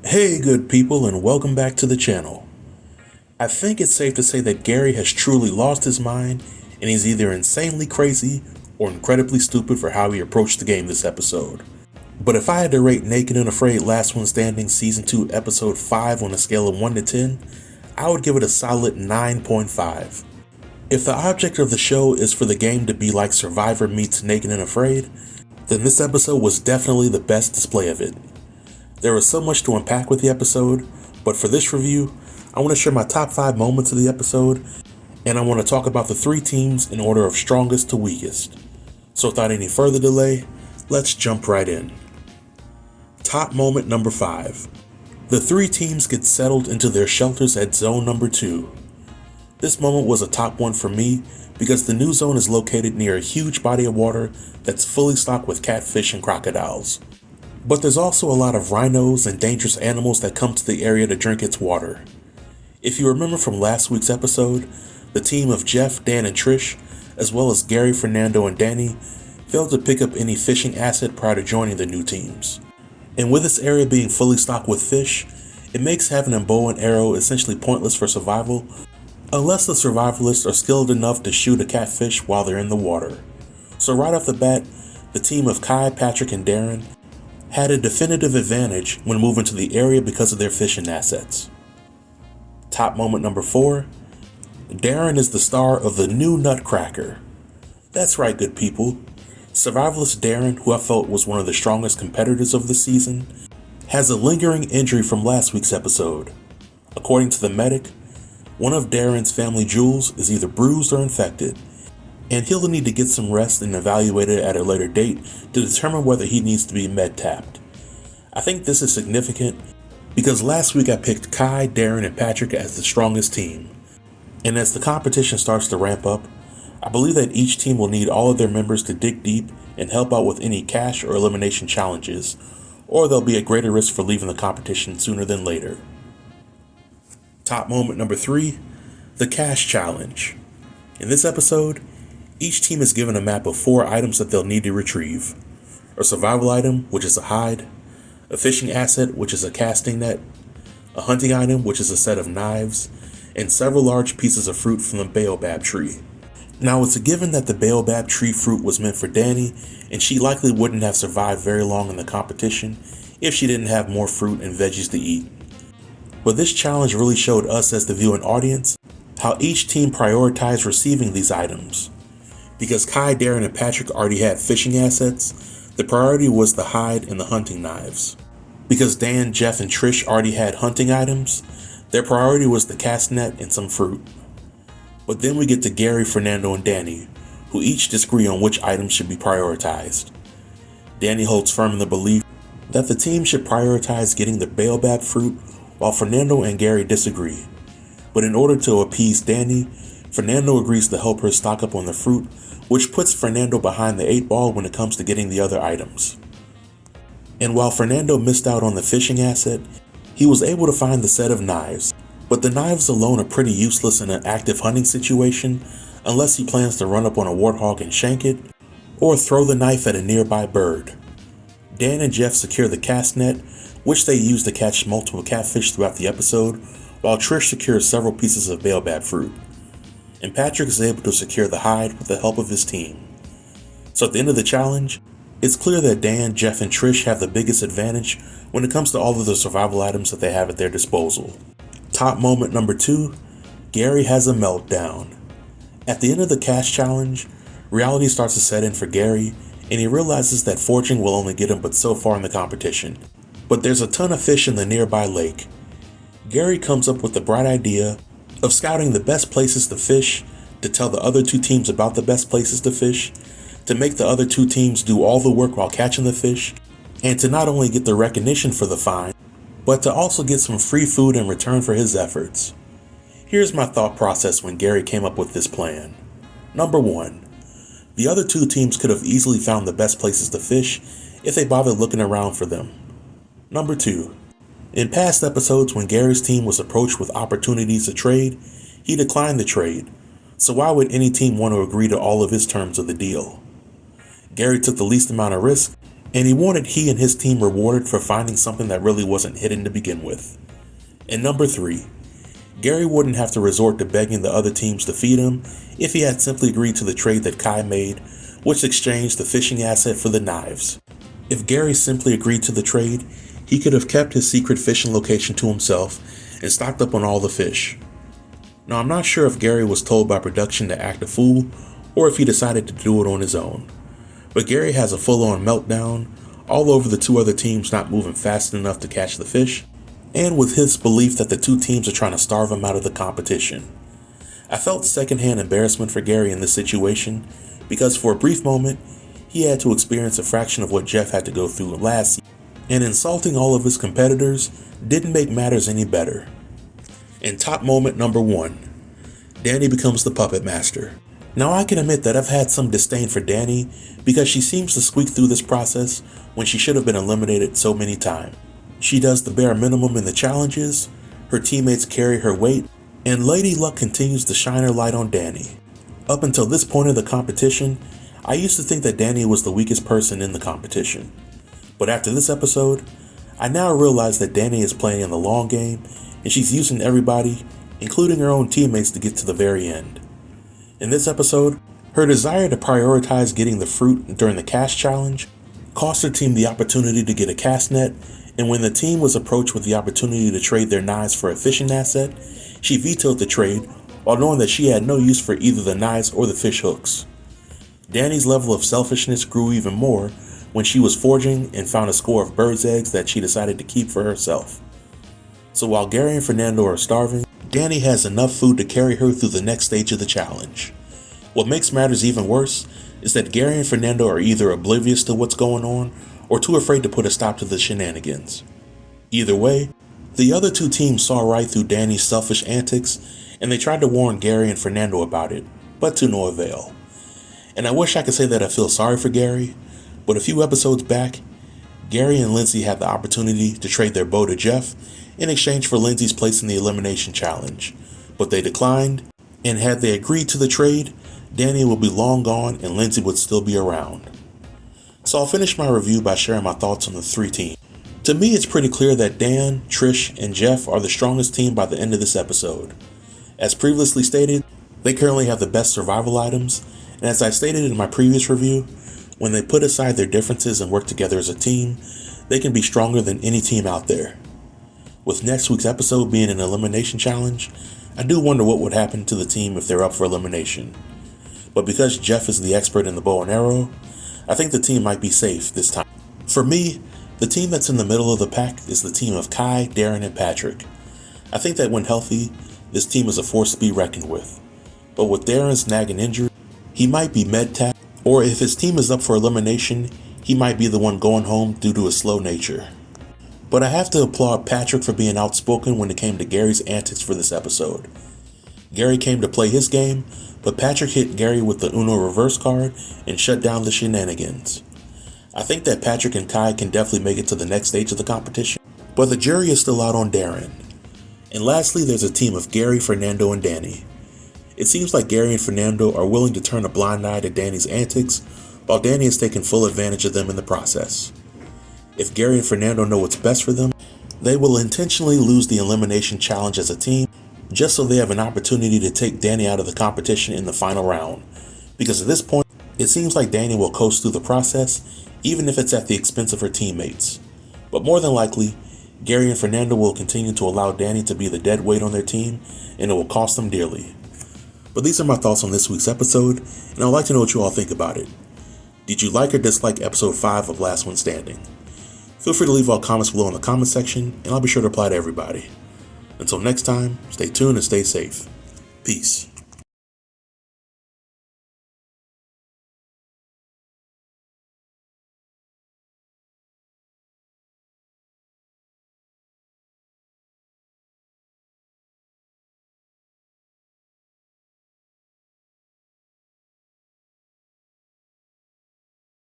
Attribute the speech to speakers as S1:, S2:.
S1: Hey good people, and welcome back to the channel. I think it's safe to say that Gary has truly lost his mind, and he's either insanely crazy or incredibly stupid for how he approached the game this episode. But if I had to rate Naked and Afraid Last One Standing Season 2 Episode 5 on a scale of 1 to 10, I would give it a solid 9.5. If the object of the show is for the game to be like Survivor meets Naked and Afraid, then this episode was definitely the best display of it. There was so much to unpack with the episode, but for this review, I want to share my top 5 moments of the episode, and I want to talk about the 3 teams in order of strongest to weakest. So without any further delay, let's jump right in. Top moment number 5. The 3 teams get settled into their shelters at zone number 2. This moment was a top 1 for me because the new zone is located near a huge body of water that's fully stocked with catfish and crocodiles. But there's also a lot of rhinos and dangerous animals that come to the area to drink its water. If you remember from last week's episode, the team of Jeff, Dan, and Trish, as well as Gary, Fernando, and Danny, failed to pick up any fishing asset prior to joining the new teams. And with this area being fully stocked with fish, it makes having a bow and arrow essentially pointless for survival, unless the survivalists are skilled enough to shoot a catfish while they're in the water. So right off the bat, the team of Kai, Patrick, and Darren had a definitive advantage when moving to the area because of their fishing assets. Top moment number 4. Darren is the star of the new Nutcracker. That's right, good people. Survivalist Darren, who I felt was one of the strongest competitors of the season, has a lingering injury from last week's episode. According to the medic, one of Darren's family jewels is either bruised or infected, and he'll need to get some rest and evaluate it at a later date to determine whether he needs to be med-tapped. I think this is significant because last week I picked Kai, Darren, and Patrick as the strongest team. And as the competition starts to ramp up, I believe that each team will need all of their members to dig deep and help out with any cash or elimination challenges, or they'll be at greater risk for leaving the competition sooner than later. Top moment number 3, the cash challenge. In this episode, each team is given a map of 4 items that they'll need to retrieve. A survival item, which is a hide, a fishing asset, which is a casting net, a hunting item, which is a set of knives, and several large pieces of fruit from the baobab tree. Now, it's a given that the baobab tree fruit was meant for Danny, and she likely wouldn't have survived very long in the competition if she didn't have more fruit and veggies to eat. But this challenge really showed us as the viewing audience how each team prioritized receiving these items. Because Kai, Darren, and Patrick already had fishing assets, the priority was the hide and the hunting knives. Because Dan, Jeff, and Trish already had hunting items, their priority was the cast net and some fruit. But then we get to Gary, Fernando, and Danny, who each disagree on which items should be prioritized. Danny holds firm in the belief that the team should prioritize getting the baobab fruit, while Fernando and Gary disagree. But in order to appease Danny, Fernando agrees to help her stock up on the fruit, which puts Fernando behind the 8 ball when it comes to getting the other items. And while Fernando missed out on the fishing asset, he was able to find the set of knives, but the knives alone are pretty useless in an active hunting situation unless he plans to run up on a warthog and shank it, or throw the knife at a nearby bird. Dan and Jeff secure the cast net, which they use to catch multiple catfish throughout the episode, while Trish secures several pieces of baobab fruit. And Patrick is able to secure the hide with the help of his team. So at the end of the challenge, it's clear that Dan, Jeff, and Trish have the biggest advantage when it comes to all of the survival items that they have at their disposal. Top moment number 2, Gary has a meltdown. At the end of the cash challenge, reality starts to set in for Gary, and he realizes that foraging will only get him but so far in the competition. But there's a ton of fish in the nearby lake. Gary comes up with the bright idea of scouting the best places to fish, to tell the other 2 teams about the best places to fish, to make the other 2 teams do all the work while catching the fish, and to not only get the recognition for the find, but to also get some free food in return for his efforts. Here's my thought process when Gary came up with this plan. Number 1, the other 2 teams could have easily found the best places to fish if they bothered looking around for them. Number 2, in past episodes when Gary's team was approached with opportunities to trade, he declined the trade, so why would any team want to agree to all of his terms of the deal? Gary took the least amount of risk and he wanted he and his team rewarded for finding something that really wasn't hidden to begin with. And number 3, Gary wouldn't have to resort to begging the other teams to feed him if he had simply agreed to the trade that Kai made, which exchanged the fishing asset for the knives. If Gary simply agreed to the trade, he could have kept his secret fishing location to himself and stocked up on all the fish. Now, I'm not sure if Gary was told by production to act a fool or if he decided to do it on his own, but Gary has a full-on meltdown all over the 2 other teams not moving fast enough to catch the fish, and with his belief that the 2 teams are trying to starve him out of the competition. I felt secondhand embarrassment for Gary in this situation because for a brief moment, he had to experience a fraction of what Jeff had to go through last season, and insulting all of his competitors didn't make matters any better. And top moment number 1, Danny becomes the puppet master. Now, I can admit that I've had some disdain for Danny because she seems to squeak through this process when she should have been eliminated so many times. She does the bare minimum in the challenges, her teammates carry her weight, and Lady Luck continues to shine her light on Danny. Up until this point of the competition, I used to think that Danny was the weakest person in the competition. But after this episode, I now realize that Danny is playing in the long game and she's using everybody, including her own teammates, to get to the very end. In this episode, her desire to prioritize getting the fruit during the cast challenge cost her team the opportunity to get a cast net, and when the team was approached with the opportunity to trade their knives for a fishing asset, she vetoed the trade while knowing that she had no use for either the knives or the fish hooks. Danny's level of selfishness grew even more when she was foraging and found a score of bird's eggs that she decided to keep for herself. So while Gary and Fernando are starving, Danny has enough food to carry her through the next stage of the challenge. What makes matters even worse is that Gary and Fernando are either oblivious to what's going on or too afraid to put a stop to the shenanigans. Either way, the other 2 teams saw right through Danny's selfish antics and they tried to warn Gary and Fernando about it, but to no avail. And I wish I could say that I feel sorry for Gary, but a few episodes back, Gary and Lindsay had the opportunity to trade their bow to Jeff in exchange for Lindsay's place in the elimination challenge, but they declined, and had they agreed to the trade, Danny would be long gone and Lindsay would still be around. So I'll finish my review by sharing my thoughts on the 3 teams. To me, it's pretty clear that Dan, Trish, and Jeff are the strongest team by the end of this episode. As previously stated, they currently have the best survival items, and as I stated in my previous review, when they put aside their differences and work together as a team, they can be stronger than any team out there. With next week's episode being an elimination challenge, I do wonder what would happen to the team if they're up for elimination. But because Jeff is the expert in the bow and arrow, I think the team might be safe this time. For me, the team that's in the middle of the pack is the team of Kai, Darren, and Patrick. I think that when healthy, this team is a force to be reckoned with. But with Darren's nagging injury, he might be med-tapped, or if his team is up for elimination, he might be the one going home due to his slow nature. But I have to applaud Patrick for being outspoken when it came to Gary's antics for this episode. Gary came to play his game, but Patrick hit Gary with the Uno reverse card and shut down the shenanigans. I think that Patrick and Kai can definitely make it to the next stage of the competition, but the jury is still out on Darren. And lastly, there's a team of Gary, Fernando, and Danny. It seems like Gary and Fernando are willing to turn a blind eye to Danny's antics, while Danny is taking full advantage of them in the process. If Gary and Fernando know what's best for them, they will intentionally lose the elimination challenge as a team, just so they have an opportunity to take Danny out of the competition in the final round. Because at this point, it seems like Danny will coast through the process, even if it's at the expense of her teammates. But more than likely, Gary and Fernando will continue to allow Danny to be the dead weight on their team, and it will cost them dearly. But these are my thoughts on this week's episode, and I'd like to know what you all think about it. Did you like or dislike episode 5 of Last One Standing? Feel free to leave all comments below in the comment section, and I'll be sure to reply to everybody. Until next time, stay tuned and stay safe. Peace.